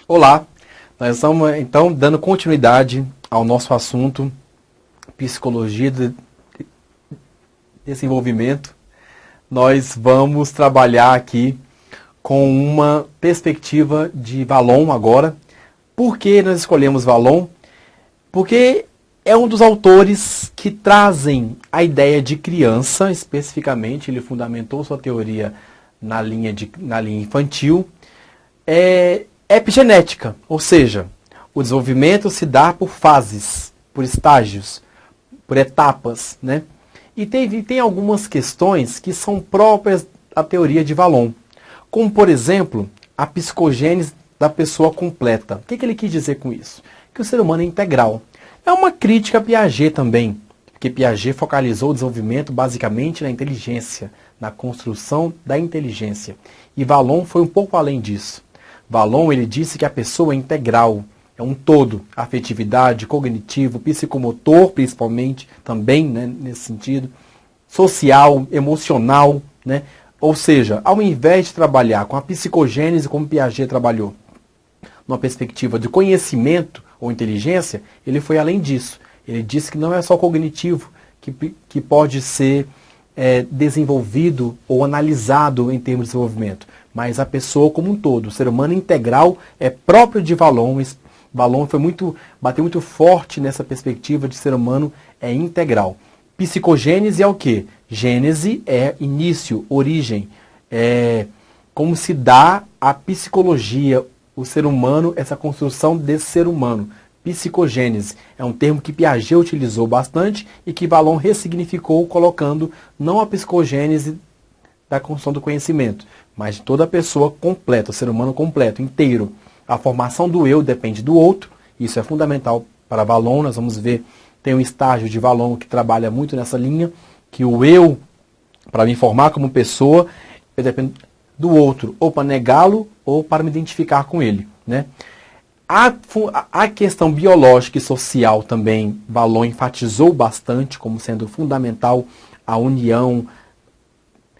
Olá, nós estamos então dando continuidade ao nosso assunto psicologia de desenvolvimento. Nós vamos trabalhar aqui com uma perspectiva de Vallon agora. Por que nós escolhemos Vallon? Porque é um dos autores que trazem a ideia de criança, especificamente, ele fundamentou sua teoria na linha infantil, epigenética, ou seja, o desenvolvimento se dá por fases, por estágios, por etapas, né? E tem algumas questões que são próprias da teoria de Vallon, como, por exemplo, a psicogênese da pessoa completa. O que ele quis dizer com isso? Que o ser humano é integral. É uma crítica a Piaget também, porque Piaget focalizou o desenvolvimento basicamente na inteligência, na construção da inteligência. E Vallon foi um pouco além disso. Vallon, ele disse que a pessoa é integral, é um todo, afetividade, cognitivo, psicomotor, principalmente, também, né, nesse sentido, social, emocional, né? Ou seja, ao invés de trabalhar com a psicogênese como Piaget trabalhou, numa perspectiva de conhecimento ou inteligência, ele foi além disso. Ele disse que não é só cognitivo que pode ser desenvolvido ou analisado em termos de desenvolvimento, mas a pessoa como um todo, o ser humano integral é próprio de Vallon. Vallon bateu muito forte nessa perspectiva de ser humano é integral. Psicogênese é o quê? Gênese é início, origem, como se dá a psicologia, o ser humano, essa construção desse ser humano. Psicogênese é um termo que Piaget utilizou bastante e que Vallon ressignificou, colocando não a psicogênese da construção do conhecimento, mas de toda a pessoa completa, o ser humano completo, inteiro. A formação do eu depende do outro, isso é fundamental para Vallon. Nós vamos ver, tem um estágio de Vallon que trabalha muito nessa linha, que o eu, para me formar como pessoa, eu dependo do outro, ou para negá-lo, ou para me identificar com ele, né? A questão biológica e social também, Vallon enfatizou bastante como sendo fundamental a união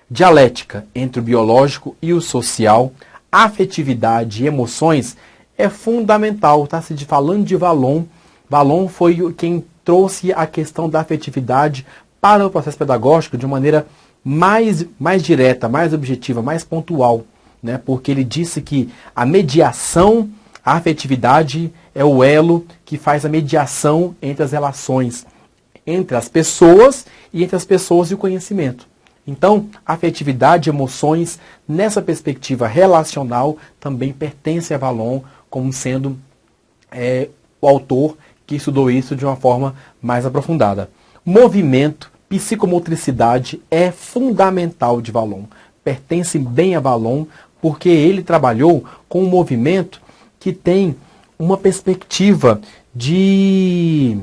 dialética entre o biológico e o social. Afetividade e emoções é fundamental. Está se falando de Vallon. Vallon foi quem trouxe a questão da afetividade para o processo pedagógico de uma maneira mais direta, mais objetiva, mais pontual, né? Porque ele disse que a mediação, a afetividade é o elo que faz a mediação entre as relações, entre as pessoas e entre as pessoas e o conhecimento. Então, afetividade, emoções, nessa perspectiva relacional, também pertence a Vallon como sendo o autor que estudou isso de uma forma mais aprofundada. Movimento, psicomotricidade é fundamental de Vallon. Pertence bem a Vallon, porque ele trabalhou com um movimento que tem uma perspectiva de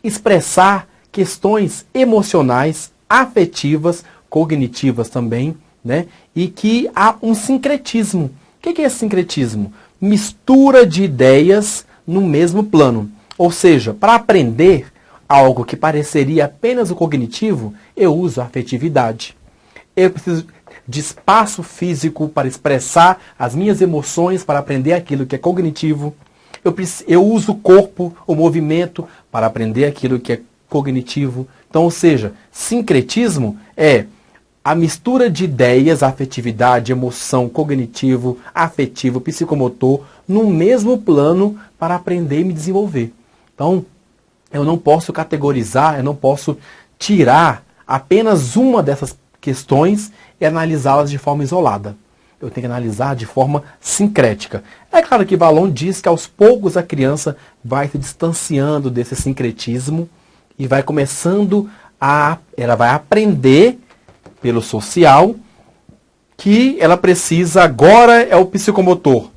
expressar questões emocionais, afetivas, cognitivas também, né? E que há um sincretismo. O que é esse sincretismo? Mistura de ideias no mesmo plano. Ou seja, para aprender algo que pareceria apenas o cognitivo, eu uso a afetividade. Eu preciso de espaço físico para expressar as minhas emoções, para aprender aquilo que é cognitivo. Eu uso o corpo, o movimento, para aprender aquilo que é cognitivo. Então, ou seja, sincretismo é a mistura de ideias, afetividade, emoção, cognitivo, afetivo, psicomotor, no mesmo plano para aprender e me desenvolver. Então, eu não posso categorizar, eu não posso tirar apenas uma dessas questões e analisá-las de forma isolada. Eu tenho que analisar de forma sincrética. É claro que Vallon diz que aos poucos a criança vai se distanciando desse sincretismo e vai começando ela vai aprender pelo social que ela precisa, agora é o psicomotor,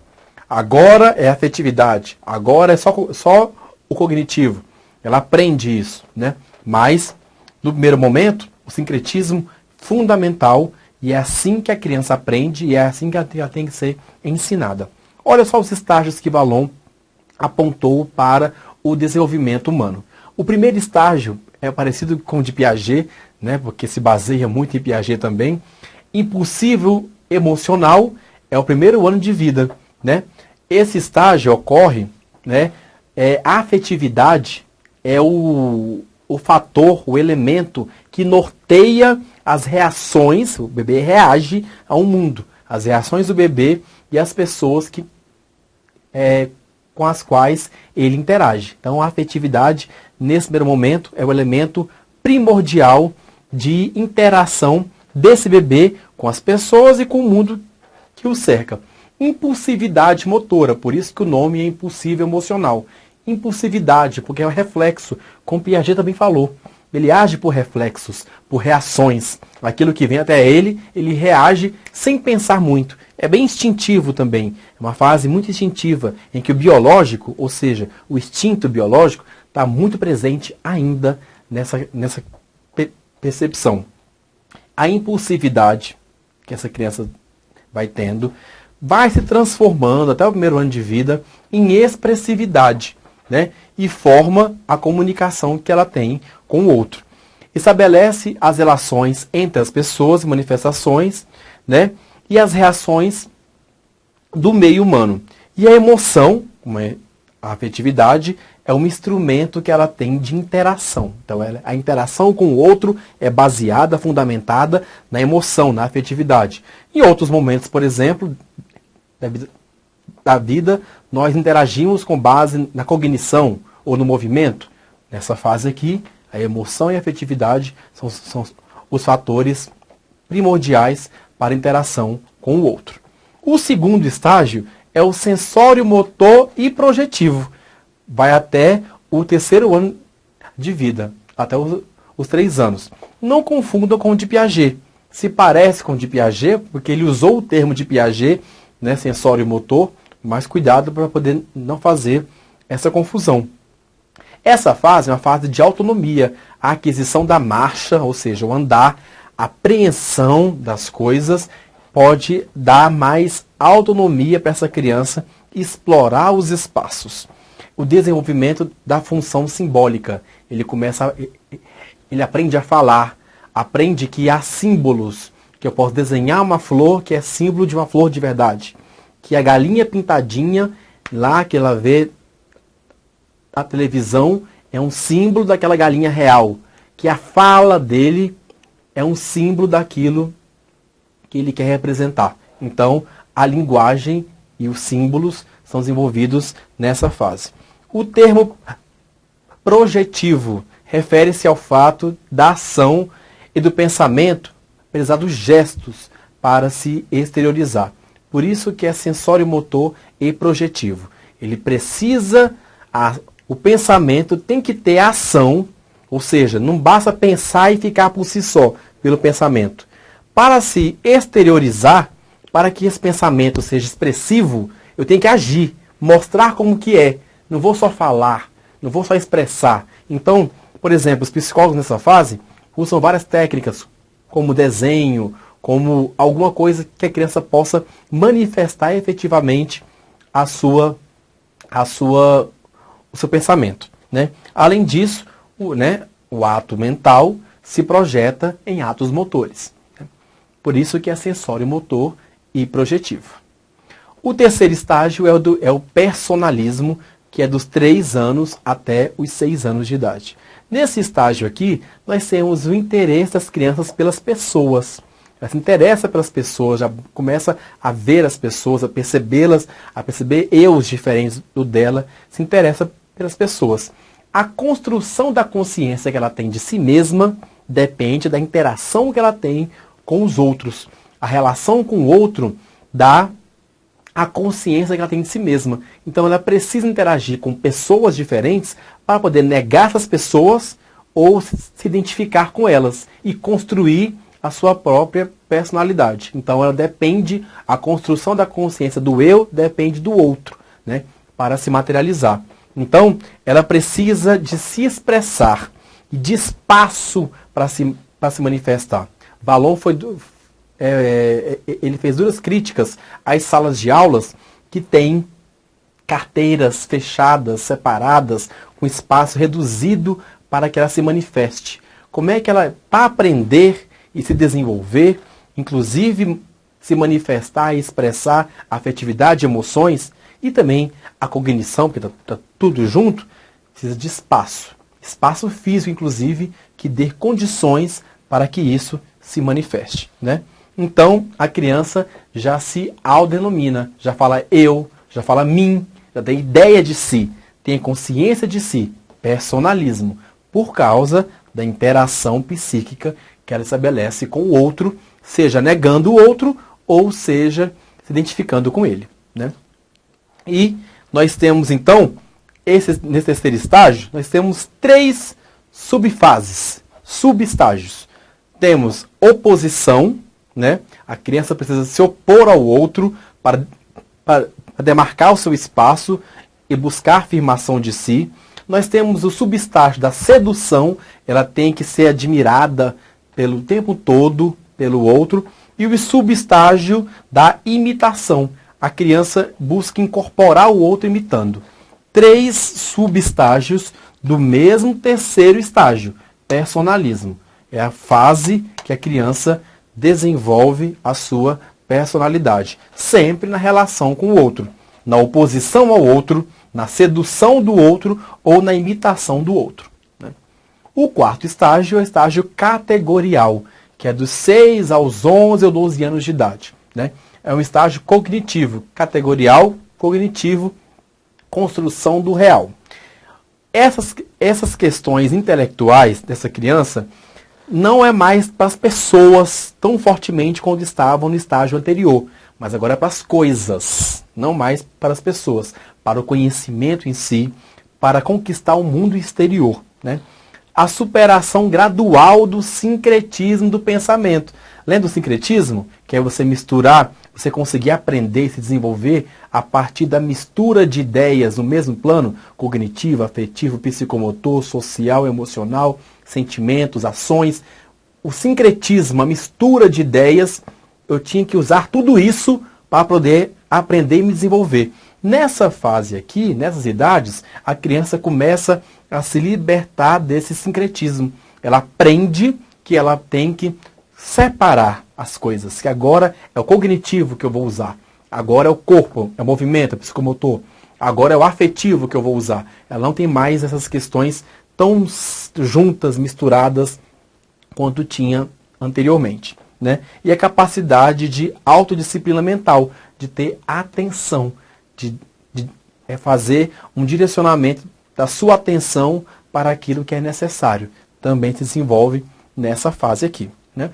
agora é a afetividade, agora é só o cognitivo. Ela aprende isso, né? Mas, no primeiro momento, o sincretismo fundamental, e é assim que a criança aprende e é assim que ela tem que ser ensinada. Olha só os estágios que Vallon apontou para o desenvolvimento humano. O primeiro estágio é parecido com o de Piaget, né, porque se baseia muito em Piaget também. Impulsivo emocional é o primeiro ano de vida, né? esse estágio ocorre, né, a afetividade é o fator, o elemento que norteia as reações, o bebê reage ao mundo, as reações do bebê e as pessoas com as quais ele interage. Então a afetividade, nesse primeiro momento, é o elemento primordial de interação desse bebê com as pessoas e com o mundo que o cerca. Impulsividade motora, por isso que o nome é impulsivo emocional. Impulsividade, porque é o reflexo, como Piaget também falou. Ele age por reflexos, por reações. Aquilo que vem até ele reage sem pensar muito. É bem instintivo também. É uma fase muito instintiva, em que o biológico, ou seja, o instinto biológico, está muito presente ainda nessa percepção. A impulsividade que essa criança vai tendo vai se transformando até o primeiro ano de vida em expressividade, né? E forma a comunicação que ela tem com o outro. Estabelece as relações entre as pessoas, manifestações, né? E as reações do meio humano. E a emoção, como é a afetividade, é um instrumento que ela tem de interação. Então, a interação com o outro é baseada, fundamentada na emoção, na afetividade. Em outros momentos, por exemplo, da vida, nós interagimos com base na cognição ou no movimento. Nessa fase aqui, a emoção e a afetividade são os fatores primordiais para a interação com o outro. O segundo estágio é o sensório motor e projetivo. Vai até o terceiro ano de vida, até os 3 anos. Não confunda com o de Piaget. Se parece com o de Piaget, porque ele usou o termo de Piaget, né, sensório motor, mas cuidado para poder não fazer essa confusão. Essa fase é uma fase de autonomia, a aquisição da marcha, ou seja, o andar, a apreensão das coisas, pode dar mais autonomia para essa criança explorar os espaços. O desenvolvimento da função simbólica. Ele aprende a falar, aprende que há símbolos, que eu posso desenhar uma flor que é símbolo de uma flor de verdade. Que a galinha pintadinha, lá que ela vê a televisão, é um símbolo daquela galinha real. Que a fala dele é um símbolo daquilo que ele quer representar. Então, a linguagem e os símbolos são desenvolvidos nessa fase. O termo projetivo refere-se ao fato da ação e do pensamento, apesar dos gestos, para se exteriorizar. Por isso que é sensório-motor e projetivo. Ele precisa, o pensamento tem que ter ação, ou seja, não basta pensar e ficar por si só, pelo pensamento. Para se exteriorizar, para que esse pensamento seja expressivo, eu tenho que agir, mostrar como que é. Não vou só falar, não vou só expressar. Então, por exemplo, os psicólogos nessa fase usam várias técnicas, como desenho, como alguma coisa que a criança possa manifestar efetivamente o seu pensamento, né? Além disso, o ato mental se projeta em atos motores. Por isso que é sensório motor e projetivo. O terceiro estágio é o personalismo, que é dos 3 anos até os 6 anos de idade. Nesse estágio aqui, nós temos o interesse das crianças pelas pessoas. Ela se interessa pelas pessoas, já começa a ver as pessoas, a percebê-las, a perceber eus diferentes do dela, se interessa pelas pessoas. A construção da consciência que ela tem de si mesma depende da interação que ela tem com os outros. A relação com o outro dá a consciência que ela tem de si mesma. Então ela precisa interagir com pessoas diferentes para poder negar essas pessoas ou se identificar com elas e construir a sua própria personalidade. Então ela depende, a construção da consciência do eu depende do outro, né, para se materializar. Então ela precisa de se expressar e de espaço para se manifestar. Vallon ele fez duras críticas às salas de aulas que têm carteiras fechadas, separadas, com espaço reduzido para que ela se manifeste. Como é que ela, para aprender e se desenvolver, inclusive se manifestar e expressar afetividade e emoções, E também a cognição, porque está tudo junto, precisa de espaço. Espaço físico, inclusive, que dê condições para que isso se manifeste, né? Então, a criança já se autodenomina, já fala eu, já fala mim, já tem ideia de si, tem consciência de si, personalismo, por causa da interação psíquica que ela estabelece com o outro, seja negando o outro ou seja se identificando com ele, né? E nós temos, então, nesse terceiro estágio, nós temos 3 subfases, subestágios. Temos oposição, né? A criança precisa se opor ao outro para demarcar o seu espaço e buscar a afirmação de si. Nós temos o subestágio da sedução, ela tem que ser admirada pelo tempo todo pelo outro. E o subestágio da imitação, a criança busca incorporar o outro imitando. 3 subestágios do mesmo terceiro estágio, personalismo. É a fase que a criança desenvolve a sua personalidade, sempre na relação com o outro, na oposição ao outro, na sedução do outro ou na imitação do outro, né? O quarto estágio é o estágio categorial, que é dos 6 aos 11 ou 12 anos de idade, né? É um estágio cognitivo, categorial, cognitivo, construção do real. Essas questões intelectuais dessa criança não é mais para as pessoas tão fortemente quando estavam no estágio anterior, mas agora é para as coisas, não mais para as pessoas, para o conhecimento em si, para conquistar o mundo exterior, né? A superação gradual do sincretismo do pensamento. Lembra do sincretismo? Que é você misturar, você conseguir aprender e se desenvolver a partir da mistura de ideias no mesmo plano, cognitivo, afetivo, psicomotor, social, emocional, sentimentos, ações. O sincretismo, a mistura de ideias, eu tinha que usar tudo isso para poder aprender e me desenvolver. Nessa fase aqui, nessas idades, a criança começa a se libertar desse sincretismo. Ela aprende que ela tem que separar as coisas, que agora é o cognitivo que eu vou usar, agora é o corpo, é o movimento, é o psicomotor, agora é o afetivo que eu vou usar. Ela não tem mais essas questões tão juntas, misturadas, quanto tinha anteriormente, né? E a capacidade de autodisciplina mental, de ter atenção, de fazer um direcionamento da sua atenção para aquilo que é necessário. Também se desenvolve nessa fase aqui, né?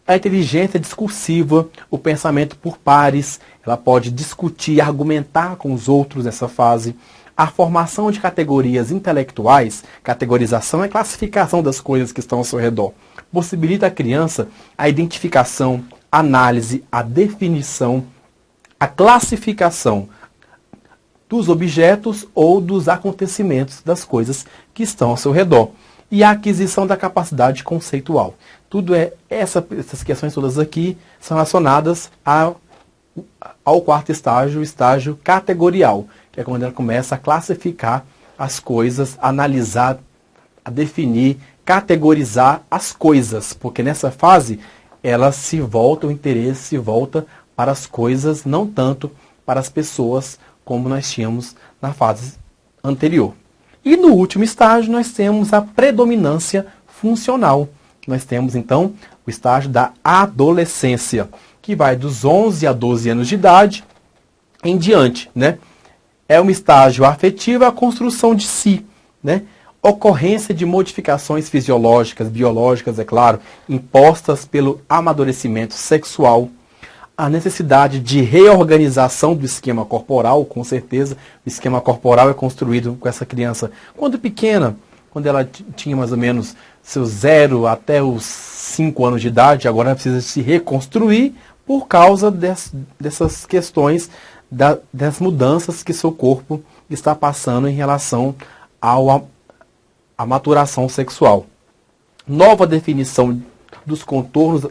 A inteligência discursiva, o pensamento por pares, ela pode discutir, argumentar com os outros nessa fase. A formação de categorias intelectuais, categorização é classificação das coisas que estão ao seu redor, possibilita à criança a identificação, a análise, a definição, a classificação dos objetos ou dos acontecimentos das coisas que estão ao seu redor. E a aquisição da capacidade conceitual. Tudo essas questões todas aqui são relacionadas ao quarto estágio, o estágio categorial, que é quando ela começa a classificar as coisas, a analisar, a definir, categorizar as coisas, porque nessa fase ela se volta, o interesse se volta para as coisas, não tanto para as pessoas, como nós tínhamos na fase anterior. E no último estágio nós temos a predominância funcional. Nós temos então o estágio da adolescência, que vai dos 11 a 12 anos de idade em diante, né? É um estágio afetivo, a construção de si, né? Ocorrência de modificações fisiológicas, biológicas, é claro, impostas pelo amadurecimento sexual, a necessidade de reorganização do esquema corporal, com certeza, o esquema corporal é construído com essa criança quando pequena, quando ela tinha mais ou menos seus 0 até os 5 anos de idade, agora ela precisa se reconstruir por causa dessas questões, das mudanças que seu corpo está passando em relação à maturação sexual. Nova definição dos contornos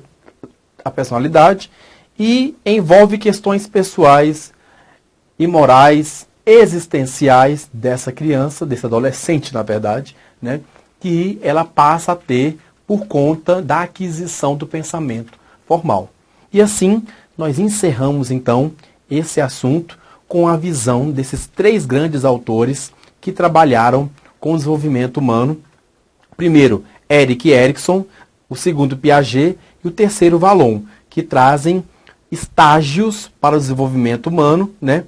da personalidade e envolve questões pessoais e morais, existenciais dessa criança, desse adolescente, na verdade, né, que ela passa a ter por conta da aquisição do pensamento formal. E assim, nós encerramos, então, esse assunto com a visão desses três grandes autores que trabalharam com o desenvolvimento humano. Primeiro, Erik Erikson, o segundo, Piaget, e o terceiro, Vallon, que trazem estágios para o desenvolvimento humano, né?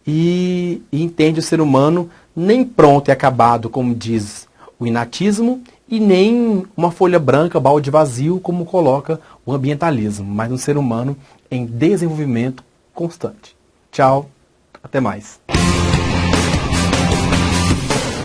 E entende o ser humano nem pronto e acabado, como diz o inatismo, e nem uma folha branca, balde vazio, como coloca o ambientalismo, mas um ser humano em desenvolvimento constante. Tchau, até mais.